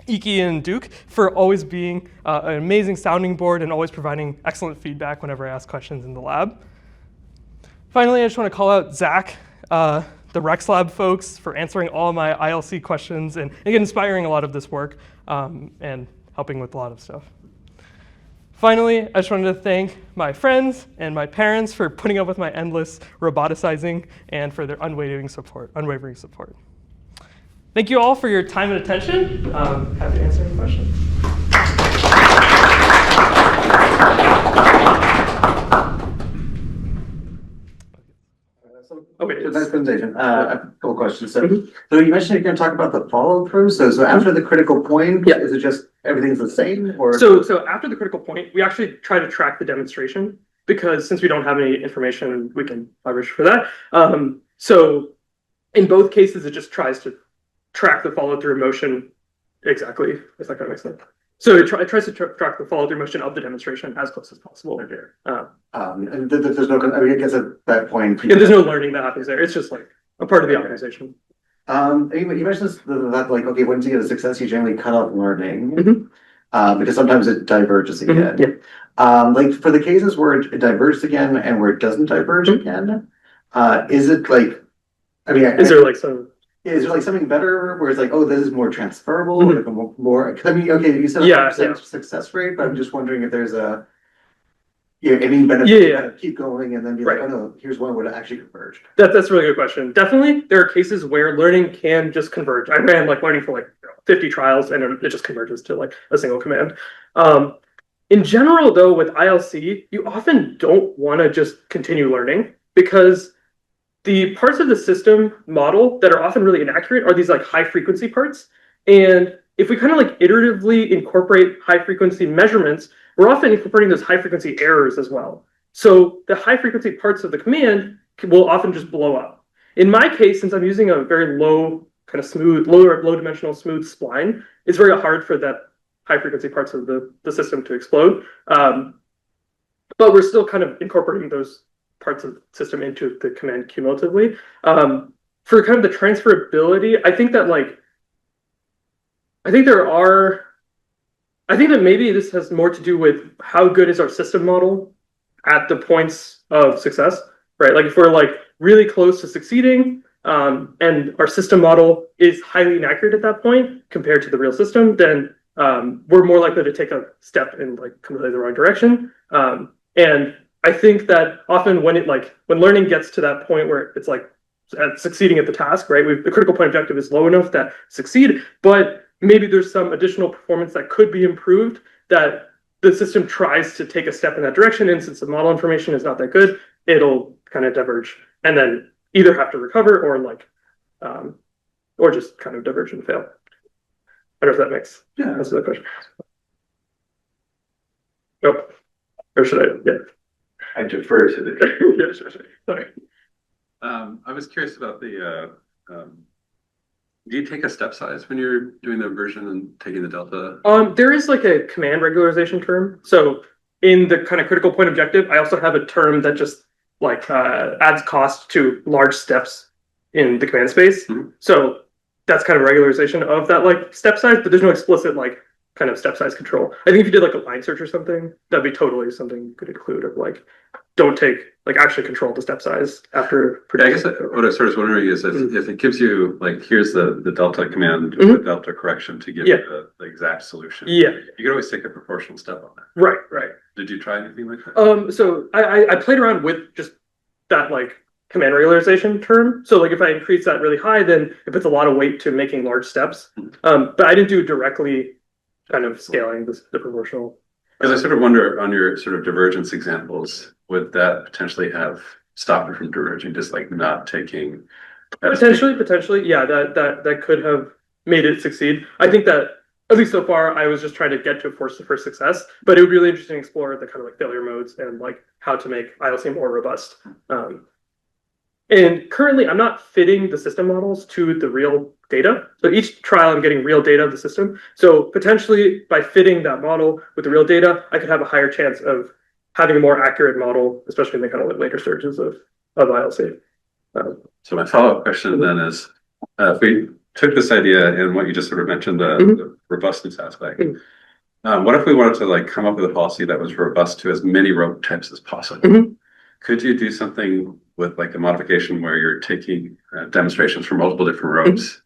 Iki, and Duke for always being an amazing sounding board and always providing excellent feedback whenever I ask questions in the lab. Finally, I just want to call out Zach, the Rex Lab folks, for answering all my ILC questions and again, inspiring a lot of this work and helping with a lot of stuff. Finally, I just wanted to thank my friends and my parents for putting up with my endless roboticizing and for their unwavering support. Thank you all for your time and attention. Happy to answer any questions. Okay, so nice presentation. I have a couple questions. So you mentioned you're going to talk about the follow-through. So after the critical point, Yeah. is it just everything's the same? Or So after the critical point, we actually try to track the demonstration because since we don't have any information, we can leverage for that. So in both cases, it just tries to track the follow-through motion exactly. If that kind of makes sense. So it tries to track the follow-through motion of the demonstration as close as possible. and there's no, I mean, I guess at that point, Yeah, there's no learning that happens there. It's just like a part of the optimization. you mentioned that like, okay, once you get a success, you generally cut out learning, Mhm. because sometimes it diverges again. Like for the cases where it diverges again and where it doesn't diverge again, is it like, I mean, Is there like some? is there like something better where it's like, oh, this is more transferable, like more, cause I mean, okay, you said Yeah, 100% success rate, but I'm just wondering if there's any benefit Yeah, to yeah. kind of keep going and then be Right. like, oh no, here's one where it actually converged. That's a really good question. Definitely, there are cases where learning can just converge. I ran like learning for like 50 trials, and it just converges to like a single command. In general, though, with ILC, you often don't want to just continue learning because the parts of the system model that are often really inaccurate are these like high frequency parts. And if we kind of like iteratively incorporate high frequency measurements, we're often incorporating those high frequency errors as well. So the high frequency parts of the command will often just blow up. In my case, since I'm using a very low kind of smooth, low dimensional smooth spline, it's very hard for that high frequency parts of the system to explode. But we're still kind of incorporating those parts of the system into the command cumulatively. For kind of the transferability, I think that maybe this has more to do with how good is our system model at the points of success, right? Like if we're like really close to succeeding, and our system model is highly inaccurate at that point compared to the real system, then we're more likely to take a step in like completely the wrong direction. And I think that often when learning gets to that point where it's like succeeding at the task, right? The critical point objective is low enough that succeed, but maybe there's some additional performance that could be improved that the system tries to take a step in that direction. And since the model information is not that good, it'll kind of diverge and then either have to recover or just kind of diverge and fail. I don't know if that makes sense to the question. Nope. Or should I? Yeah. I defer to the. Yeah, sure. Sorry. I was curious about the, do you take a step size when you're doing the version and taking the delta? There is like a command regularization term. So in the kind of critical point objective, I also have a term that just like adds cost to large steps in the command space. So that's kind of regularization of that like step size, but there's no explicit like kind of step size control. I think if you did like a line search or something, that'd be totally something you could include of like, don't take like actually control the step size after. Yeah, I guess what I sort of was wondering is if it gives you like, here's the delta command, the delta correction to give you the exact solution. Yeah, you could always take a proportional step on that. right. Did you try anything like that? So I played around with just that like command regularization term. So like if I increase that really high, then it puts a lot of weight to making large steps. But I didn't do directly kind of scaling the proportional. Because I sort of wonder on your sort of divergence examples, would that potentially have stopped it from diverging, just like not taking? Potentially, yeah, that could have made it succeed. I think that at least so far, I was just trying to get to a force for success, but it would be really interesting to explore the kind of like failure modes and like how to make ILC more robust. And currently, I'm not fitting the system models to the real data. So each trial, I'm getting real data of the system. So potentially, by fitting that model with the real data, I could have a higher chance of having a more accurate model, especially in the kind of like later stages of ILC. So my follow-up question then is, if we took this idea and what you just sort of mentioned, the robustness aspect, what if we wanted to like come up with a policy that was robust to as many rope types as possible? Could you do something with like a modification where you're taking demonstrations from multiple different ropes,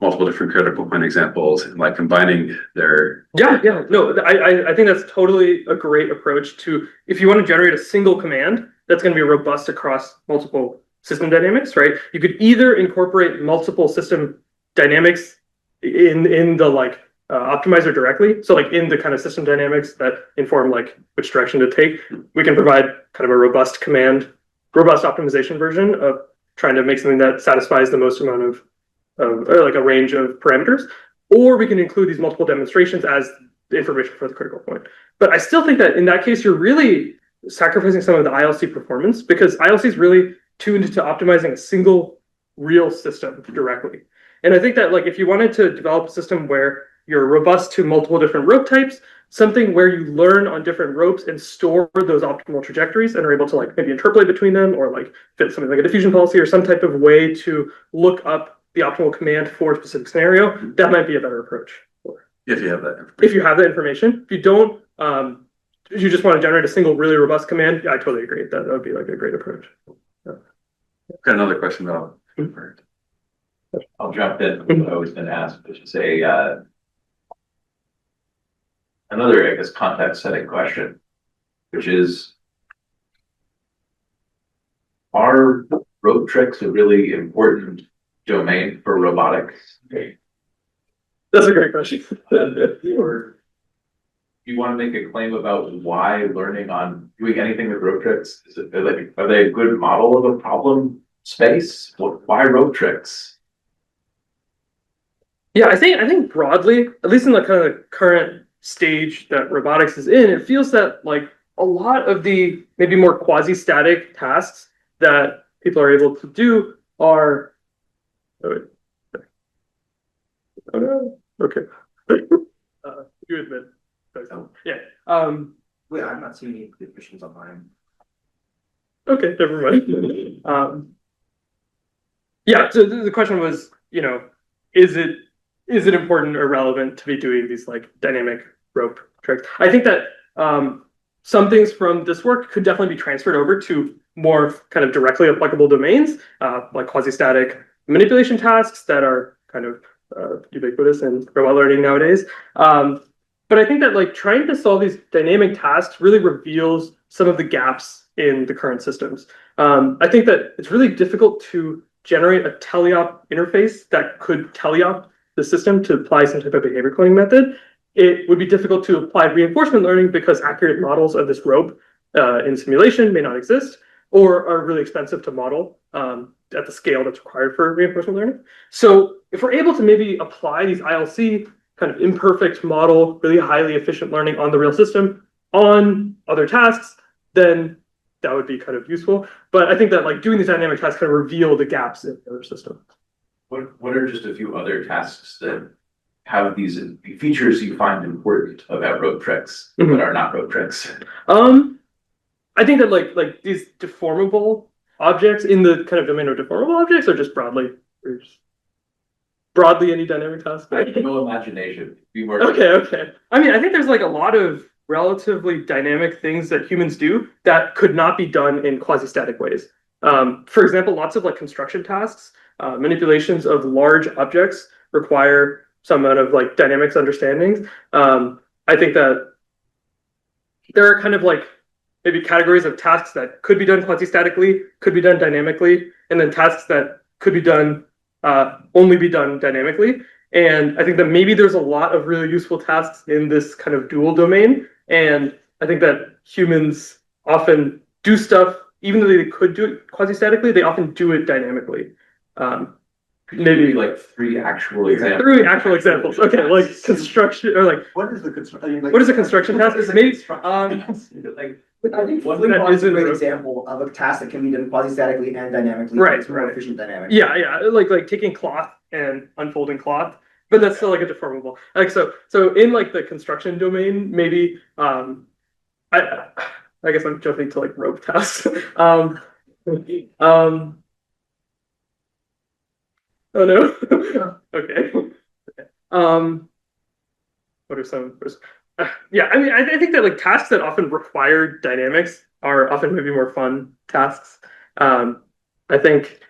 multiple different critical point examples, and like combining their... Yeah. No, I think that's totally a great approach to, if you want to generate a single command that's going to be robust across multiple system dynamics, right? You could either incorporate multiple system dynamics in the like optimizer directly. So like in the kind of system dynamics that inform like which direction to take, we can provide kind of a robust optimization version of trying to make something that satisfies the most amount of or like a range of parameters. Or we can include these multiple demonstrations as the information for the critical point. But I still think that in that case, you're really sacrificing some of the ILC performance, because ILC is really tuned to optimizing a single real system directly. And I think that like if you wanted to develop a system where you're robust to multiple different rope types, something where you learn on different ropes and store those optimal trajectories and are able to like maybe interpolate between them, or like fit something like a diffusion policy or some type of way to look up the optimal command for a specific scenario, that might be a better approach. If you have that information. If you have that information. If you don't, you just want to generate a single really robust command, I totally agree. That would be like a great approach. Got another question about. I'll jump in. I was going to ask, which is another, I guess, context setting question, which is, are rope tricks a really important domain for robotics? That's a great question. Or you want to make a claim about why learning on doing anything with rope tricks, are they a good model of a problem space? Why rope tricks? Yeah, I think broadly, at least in the kind of current stage that robotics is in, it feels that like a lot of the maybe more quasi-static tasks that people are able to do are. Oh no. Okay. You admit. Yeah. Wait, I'm not seeing any questions online. Okay, never mind. Yeah, so the question was, is it important or relevant to be doing these like dynamic rope tricks? I think that some things from this work could definitely be transferred over to more kind of directly applicable domains, like quasi-static manipulation tasks that are kind of ubiquitous in robot learning nowadays. But I think that like trying to solve these dynamic tasks really reveals some of the gaps in the current systems. I think that it's really difficult to generate a teleop interface that could teleop the system to apply some type of behavior cloning method. It would be difficult to apply reinforcement learning because accurate models of this rope in simulation may not exist, or are really expensive to model at the scale that's required for reinforcement learning. So if we're able to maybe apply these ILC kind of imperfect model, really highly efficient learning on the real system on other tasks, then that would be kind of useful. But I think that like doing these dynamic tasks kind of reveal the gaps in the other system. What are just a few other tasks that have these features you find important about rope tricks but are not rope tricks? I think that like these deformable objects in the kind of domain of deformable objects are just broadly. broadly any dynamic task? I have no imagination. Be more. Okay. I mean, I think there's like a lot of relatively dynamic things that humans do that could not be done in quasi-static ways. For example, lots of like construction tasks, manipulations of large objects require some amount of like dynamics understandings. I think that there are kind of like maybe categories of tasks that could be done quasi-statically, could be done dynamically, and then tasks that could be done only be done dynamically. And I think that maybe there's a lot of really useful tasks in this kind of dual domain. And I think that humans often do stuff, even though they could do it quasi-statically, they often do it dynamically. Maybe like three actual examples. Three actual examples. Okay, like construction or like What is the construction? what is a construction task? Maybe Like, I think One Flink that is a isn't great a- example of a task that can be done quasi-statically and dynamically. Right, It's more right. efficient dynamic. yeah, like taking cloth and unfolding cloth, but that's still like a deformable. Like so in like the construction domain, maybe I guess I'm jumping to like rope tasks. Oh no. Okay. What are some? Yeah, I mean, I think that like tasks that often require dynamics are often maybe more fun tasks. I think.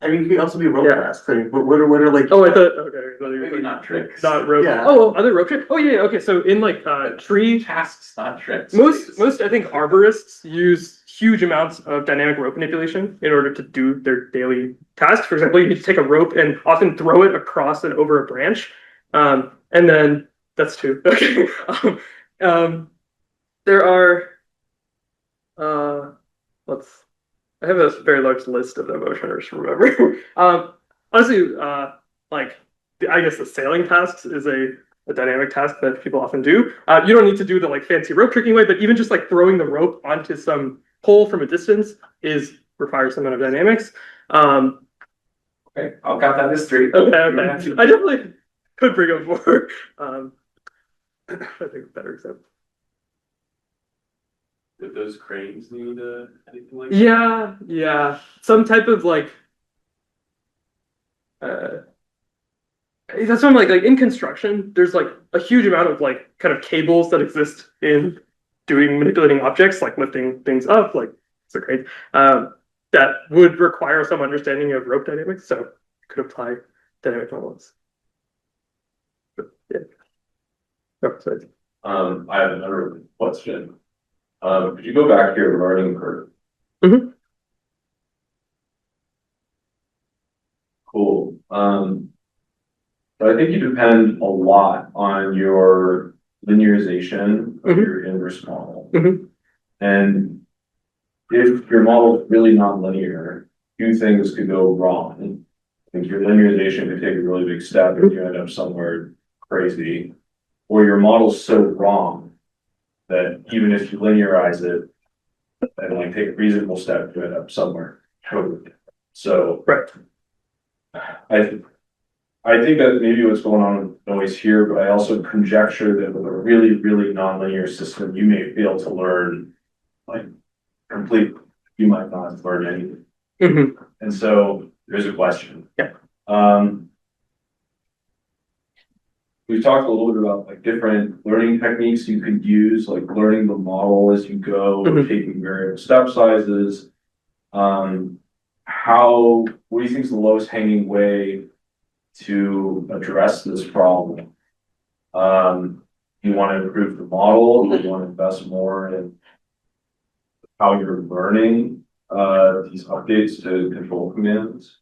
I mean, it could also be rope Yeah. tasks. I mean, what are like? Oh, I thought. Okay, maybe not tricks. not rope. Yeah. Oh, other rope tricks. Oh yeah. Okay, so in like tree. Tasks, not tricks. Most I think arborists use huge amounts of dynamic rope manipulation in order to do their daily tasks. For example, you need to take a rope and often throw it across and over a branch, and then that's two. Okay. There are. Let's. I have a very large list of them. I'm trying to just remember. Honestly, like I guess the sailing tasks is a dynamic task that people often do. You don't need to do the like fancy rope tricking way, but even just like throwing the rope onto some pole from a distance requires some amount of dynamics. Okay, I'll count that as three. Okay. I definitely could bring up more. I think a better example. Did those cranes need anything like that? Yeah. Some type of like that's what I'm like in construction, there's like a huge amount of like kind of cables that exist in manipulating objects, like lifting things up, like so great. That would require some understanding of rope dynamics, so you could apply dynamic models. But, yeah. Oh, sorry. I have another question. Could you go back to your learning curve? Mhm. Cool. But I think you depend a lot on your linearization of Mhm. your inverse model. Mhm. And if your model is really nonlinear, two things could go wrong. I think your linearization could take a really big step and you end up somewhere crazy, or your model's so wrong that even if you linearize it and like take a reasonable step, you end up somewhere totally different. So Right. I think that maybe what's going on with noise here, but I also conjecture that with a really, really nonlinear system, you may fail to learn like completely. You might not learn anything. Mhm. And so there's a question. Yeah. We've talked a little bit about like different learning techniques you could use, like learning the model as you go, or Mhm. taking variable step sizes. What do you think is the lowest hanging way to address this problem? You want to improve the model, you want to invest more in how you're learning these updates to control commands?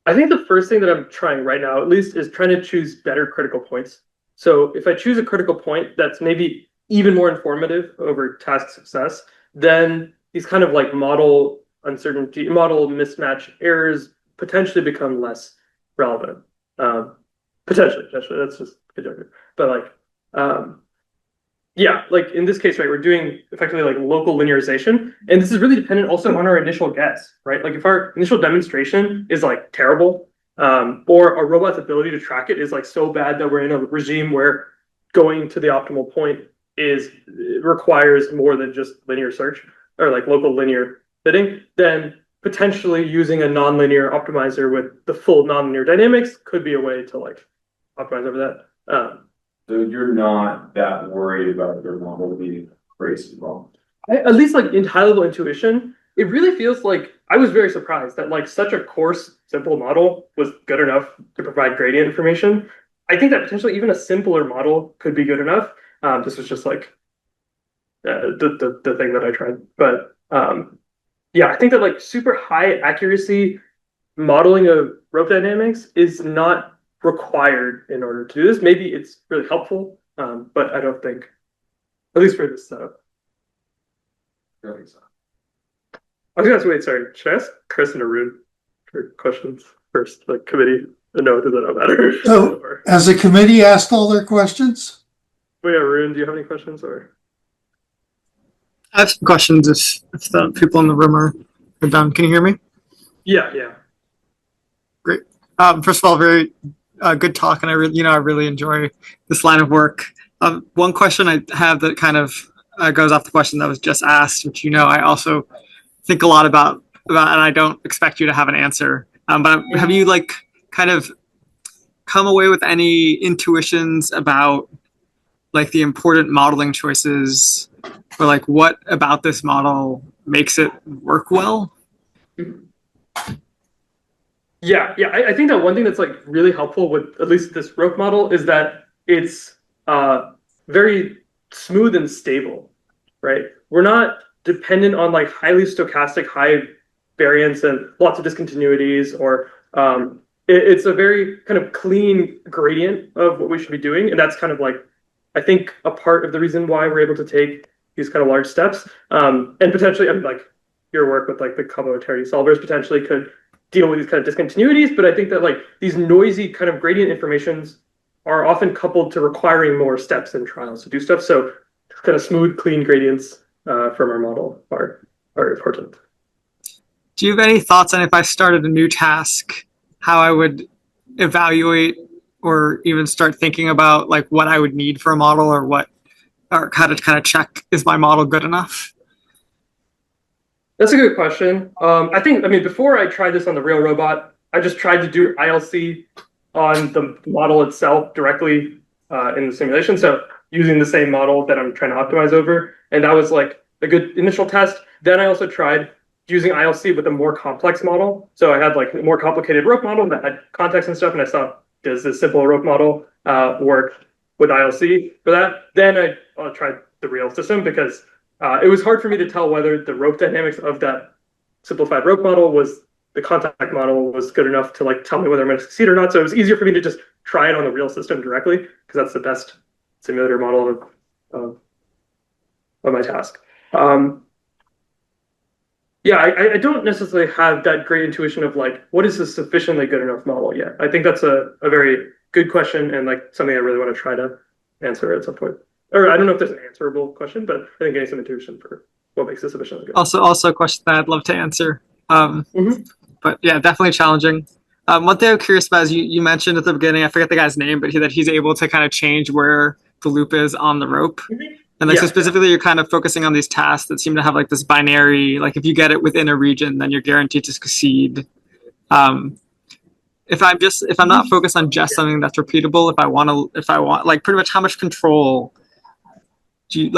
I think the first thing that I'm trying right now, at least, is trying to choose better critical points. So if I choose a critical point that's maybe even more informative over task success, then these kind of like model uncertainty, model mismatch errors potentially become less relevant. Potentially, that's just conjecture. But like, yeah, like in this case, right, we're doing effectively like local linearization, and this is really dependent also on our initial guess, right? Like if our initial demonstration is like terrible, or a robot's ability to track it is like so bad that we're in a regime where going to the optimal point requires more than just linear search or like local linear fitting, then potentially using a nonlinear optimizer with the full nonlinear dynamics could be a way to like optimize over that. So you're not that worried about your model being crazy wrong. At least like in high level intuition, it really feels like I was very surprised that like such a coarse, simple model was good enough to provide gradient information. I think that potentially even a simpler model could be good enough. This was just like the thing that I tried, but yeah, I think that like super high accuracy modeling of rope dynamics is not required in order to do this. Maybe it's really helpful, but I don't think, at least for this setup. That makes sense. I was gonna ask, wait, sorry, should I ask Chris and Arun for questions first, like committee? No, does that not matter? So, has the committee asked all their questions? Wait, Arun, do you have any questions or? I have some questions if the people in the room are done. Can you hear me? Yeah, yeah. Great. First of all, very good talk, and I really enjoy this line of work. One question I have that kind of goes off the question that was just asked, which I also think a lot about, and I don't expect you to have an answer. But have you like kind of come away with any intuitions about like the important modeling choices, or like what about this model makes it work well? Yeah, I think that one thing that's like really helpful with at least this rope model is that it's very smooth and stable, right? We're not dependent on like highly stochastic, high variance and lots of discontinuities, or it's a very kind of clean gradient of what we should be doing. And that's kind of like, I think, a part of the reason why we're able to take these kind of large steps. And potentially, I mean, like your work with like the complementarity solvers potentially could deal with these kind of discontinuities. But I think that like these noisy kind of gradient informations are often coupled to requiring more steps in trials to do stuff. So kind of smooth, clean gradients from our model are important. Do you have any thoughts on if I started a new task, how I would evaluate or even start thinking about like what I would need for a model, or how to kind of check, is my model good enough? That's a good question. I mean, before I tried this on the real robot, I just tried to do ILC on the model itself directly in the simulation. So using the same model that I'm trying to optimize over. And that was like a good initial test. Then I also tried using ILC with a more complex model. So I had like a more complicated rope model that had context and stuff. And I saw, does this simple rope model work with ILC for that? Then I tried the real system because it was hard for me to tell whether the rope dynamics of that simplified rope model the contact model was good enough to like tell me whether I'm going to succeed or not. So it was easier for me to just try it on the real system directly because that's the best simulator model of my task. Yeah, I don't necessarily have that great intuition of like, what is a sufficiently good enough model yet? I think that's a very good question and like something I really want to try to answer at some point. Or I don't know if there's an answerable question, but I think getting some intuition for what makes this sufficiently good. Also a question that I'd love to answer. But yeah, definitely challenging. One thing I'm curious about is you mentioned at the beginning, I forget the guy's name, but that he's able to kind of change where the loop is on the rope. And like, so specifically, you're kind of focusing on these tasks that seem to have like this binary, like if you get it within a region, then you're guaranteed to succeed. If I'm not focused on just something that's repeatable, if I want like pretty much how much control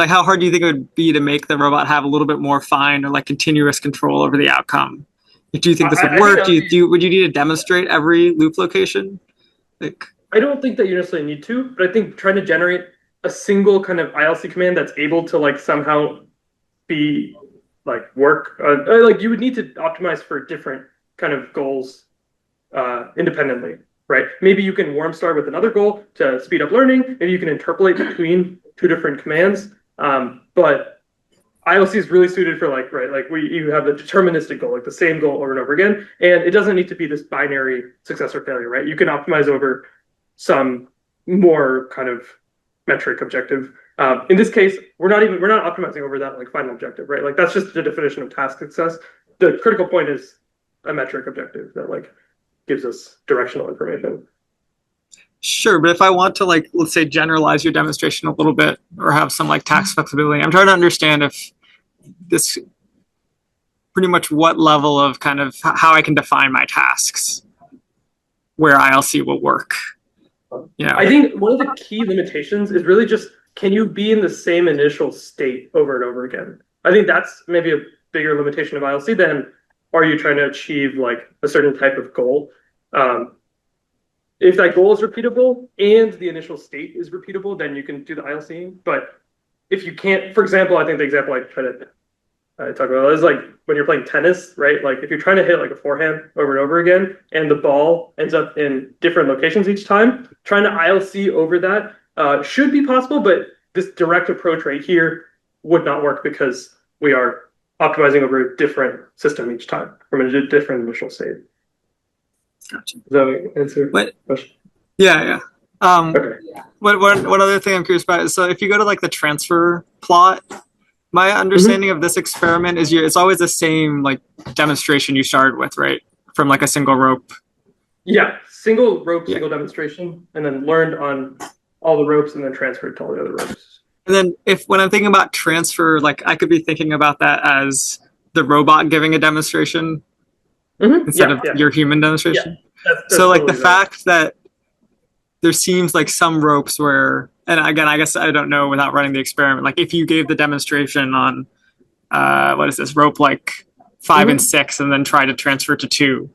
how hard do you think it would be to make the robot have a little bit more fine or like continuous control over the outcome? Do you think this would work? Would you need to demonstrate every loop location? I don't think that you necessarily need to, but I think trying to generate a single kind of ILC command that's able to like somehow be like work, like you would need to optimize for different kind of goals independently, right? Maybe you can warm start with another goal to speed up learning. Maybe you can interpolate between two different commands. But ILC is really suited for like, right, like you have the deterministic goal, like the same goal over and over again. And it doesn't need to be this binary success or failure, right? You can optimize over some more kind of metric objective. In this case, we're not optimizing over that like final objective, right? Like that's just the definition of task success. The critical point is a metric objective that like gives us directional information. Sure, but if I want to like, let's say, generalize your demonstration a little bit or have some like task flexibility, I'm trying to understand if this pretty much what level of kind of how I can define my tasks where ILC will work. You know? I think one of the key limitations is really just, can you be in the same initial state over and over again? I think that's maybe a bigger limitation of ILC than, are you trying to achieve like a certain type of goal? If that goal is repeatable and the initial state is repeatable, then you can do the ILC. But if you can't, for example, I think the example I try to talk about is like when you're playing tennis, right? Like if you're trying to hit like a forehand over and over again, and the ball ends up in different locations each time, trying to ILC over that should be possible, but this direct approach right here would not work because we are optimizing over a different system each time from a different initial state. Gotcha. Does that answer the question? Yeah. Okay. What other thing I'm curious about is, so if you go to like the transfer plot, my understanding of this experiment is it's always the same like demonstration you started with, right? From like a single rope. Yeah, single rope, single demonstration, and then learned on all the ropes and then transferred to all the other ropes. And then when I'm thinking about transfer, like I could be thinking about that as the robot giving a demonstration instead of your human demonstration. Yeah, that's so like totally the fact that there seems like some ropes where, and again, I guess I don't know without running the experiment, like if you gave the demonstration on, what is this, rope like 5 and 6 and then try to transfer to 2,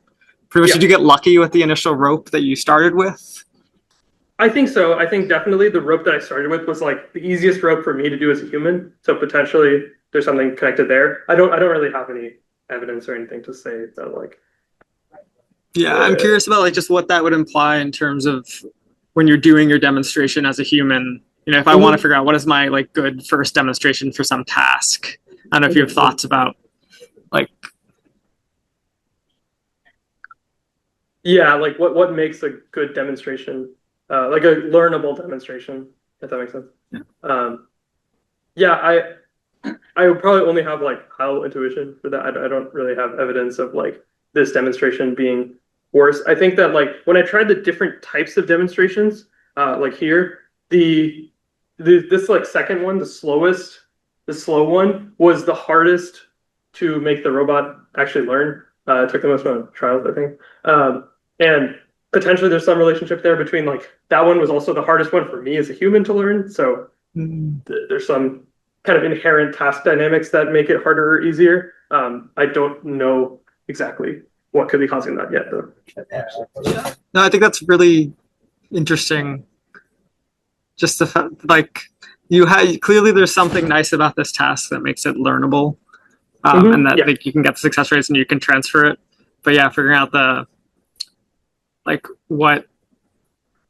pretty much did you get lucky with the initial rope that you started with? I think so. I think definitely the rope that I started with was like the easiest rope for me to do as a human. So potentially there's something connected there. I don't really have any evidence or anything to say that like. Yeah, I'm curious about like just what that would imply in terms of when you're doing your demonstration as a human. You know, if I want to figure out what is my like good first demonstration for some task. I don't know if you have thoughts about like. Yeah, like what makes a good demonstration, like a learnable demonstration, if that makes sense. Yeah, I would probably only have like how intuition for that. I don't really have evidence of like this demonstration being worse. I think that like when I tried the different types of demonstrations, like here, this like second one, the slow one was the hardest to make the robot actually learn. It took the most amount of trials, I think. And potentially there's some relationship there between like that one was also the hardest one for me as a human to learn. So there's some kind of inherent task dynamics that make it harder or easier. I don't know exactly what could be causing that yet, though. No, I think that's really interesting. Just the fact, like clearly there's something nice about this task that makes it learnable, and that like, you can get the success rates and you can transfer it. But yeah, figuring out like what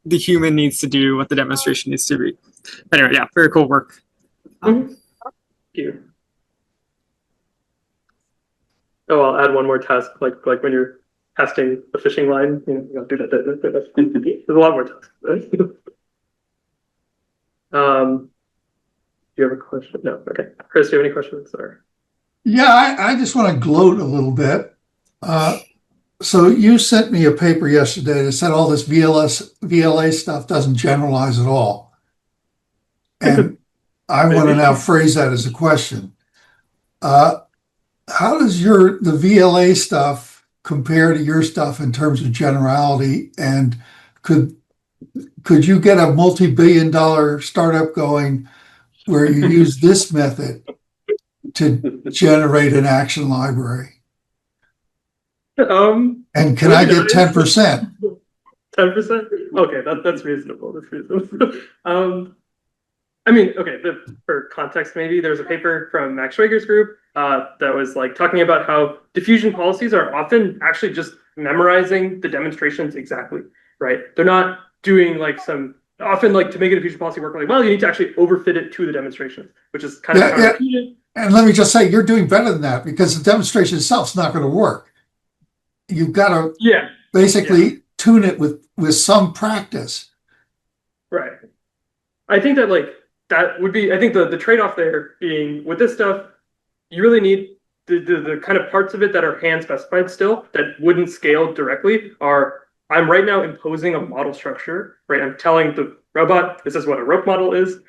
the human needs to do, what the demonstration needs to be. Anyway, yeah, very cool work. Thank you. Oh, I'll add one more task, like when you're casting a fishing line, you know, do that. There's a lot more tasks. Do you have a question? No. Okay. Chris, do you have any questions? Or? Yeah, I just want to gloat a little bit. So you sent me a paper yesterday that said all this VLA stuff doesn't generalize at all. And I want to now phrase that as a question. How does the VLA stuff compare to your stuff in terms of generality? And could you get a multi-billion-dollar startup going where you use this method to generate an action library? And can I get 10%? 10%? Okay, that's reasonable. That's reasonable. I mean, okay, for context, maybe there's a paper from Max Schwager's group that was like talking about how diffusion policies are often actually just memorizing the demonstrations exactly, right? They're not doing like often like to make a diffusion policy work really well, you need to actually overfit it to the demonstration, which is kind of counterintuitive. And let me just say, you're doing better than that because the demonstration itself is not going to work. You've got to basically tune it with some practice. Right. I think that like that would be, I think the trade-off there being with this stuff, you really need the kind of parts of it that are hand specified still that wouldn't scale directly are, I'm right now imposing a model structure, right? I'm telling the robot, this is what a rope model is.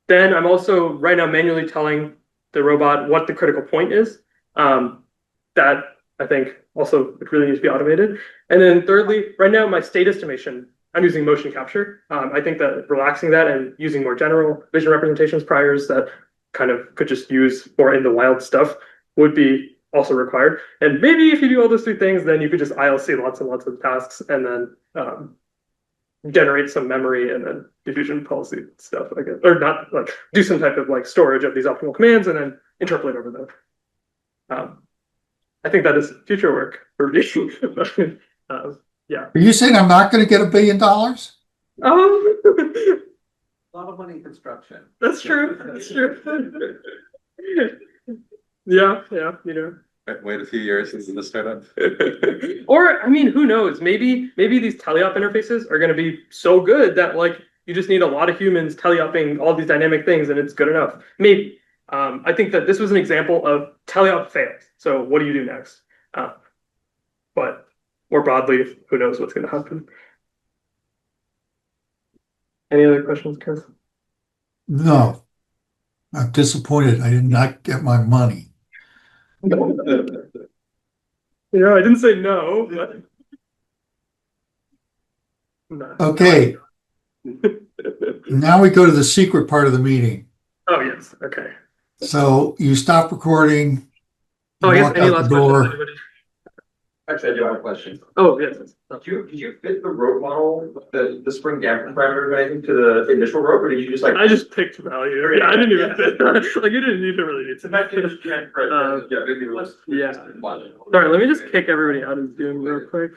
Then I'm also right now manually telling the robot what the critical point is. that I think also really needs to be automated. And then thirdly, right now my state estimation, I'm using motion capture. I think that relaxing that and using more general vision representations priors that kind of could just use more in the wild stuff would be also required. And maybe if you do all those three things, then you could just ILC lots and lots of tasks and then generate some memory and then diffusion policy stuff, I guess, or not like do some type of like storage of these optimal commands and then interpolate over them. I think that is future work for me. Yeah. Are you saying I'm not going to get $1 billion? A lot of money in construction. That's true. That's true. Yeah, you know. Wait a few years into the startup. Or I mean, who knows? Maybe these teleop interfaces are going to be so good that like you just need a lot of humans teleoping all these dynamic things, and it's good enough. Maybe. I think that this was an example of teleop fails. So what do you do next? But more broadly, who knows what's going to happen? Any other questions, Chris? No. I'm disappointed. I did not get my money. Yeah, I didn't say no, but no. Okay. Now we go to the secret part of the meeting. Oh yes, okay. So you stop recording. Oh, I guess walk any out last the questions, door. anybody? Actually, I do have a question. Oh yes. Did you fit the rope model, the spring damper parameter or anything to the initial rope, or did you just like? I just picked value. Yeah, I didn't even fit. Like you didn't need to really need to. Yeah, maybe it was. Yeah. Sorry, let me just kick everybody out of Zoom real quick.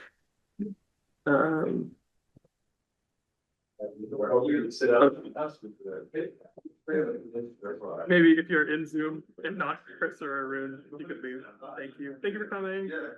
Maybe if you're in Zoom and not Chris or Arun, you could leave. Thank you. Thank you for coming. Yeah.